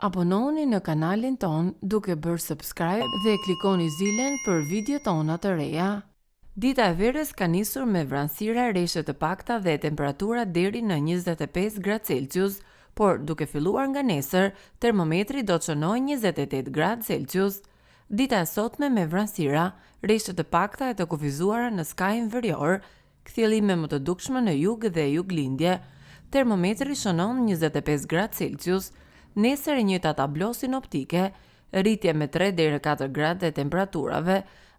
Abononi në kanalin ton duke bërë subscribe dhe klikoni zilen për video tona të reja. Dita e verës ka nisur me vranësira reshe të pakta dhe temperatura deri në 25 gradë Celsius, por duke filluar nga nesër, termometri do të shënojë 28 gradë Celsius. Dita e sotme me vranësira, reshe të pakta e të kufizuara në skajin verior, kthjellime më të dukshme në jug dhe juglindje. Termometri shënon 25 gradë Celsius. Nesër e njëjta tablo sinoptike, rritje me 3 deri në 4 gradë e temperaturave,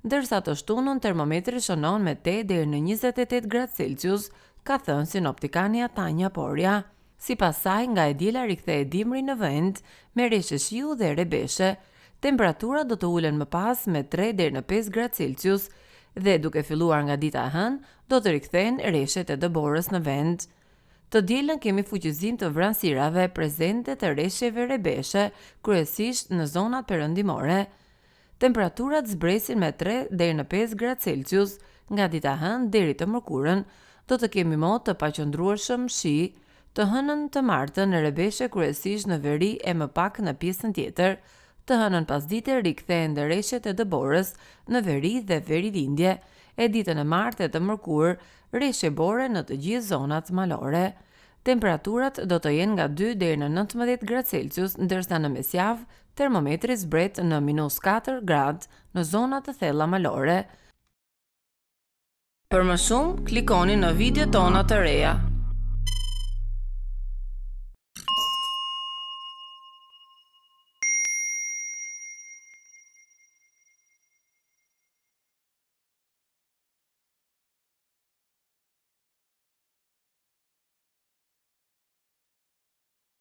ndërsa të shtunën termometri shënon me 8 deri në 28 gradë Celsius, ka thënë sinoptikani Tanja Porja. Sipas saj, nga e diela rikthehet dimri në vend me reshe shiu dhe rebeshe. Temperaturat do të ulen më pas me 3 deri në 5 gradë Celsius dhe duke filluar nga dita e hënë, do të rikthehen reshet e dëborës në vend. Të dielën kemi fuqizim të vranësirave prezente të reshjeve rebeshe, kryesisht në zonat perëndimore. Temperaturat zbresin me 3 deri në 5 gradë Celsius, nga dita e hënë deri të mërkurën, do të kemi mot të paqëndrueshëm shi, të hënën të martën në rebeshe kryesisht në veri e më pak në pjesën tjetër, të hënën pasdite rikthehen dhe reshjet e dëborës në veri dhe verilindje, e ditën e martë e të mërkurë, reshje bore në të gjithë zonat malore. Temperaturat do të jenë nga 2 deri në 19 gradë Celsius, ndërsa në mesjavë termometri zbret në -4 gradë në zonat të thella malore. Për më shumë, klikoni në video tona të reja.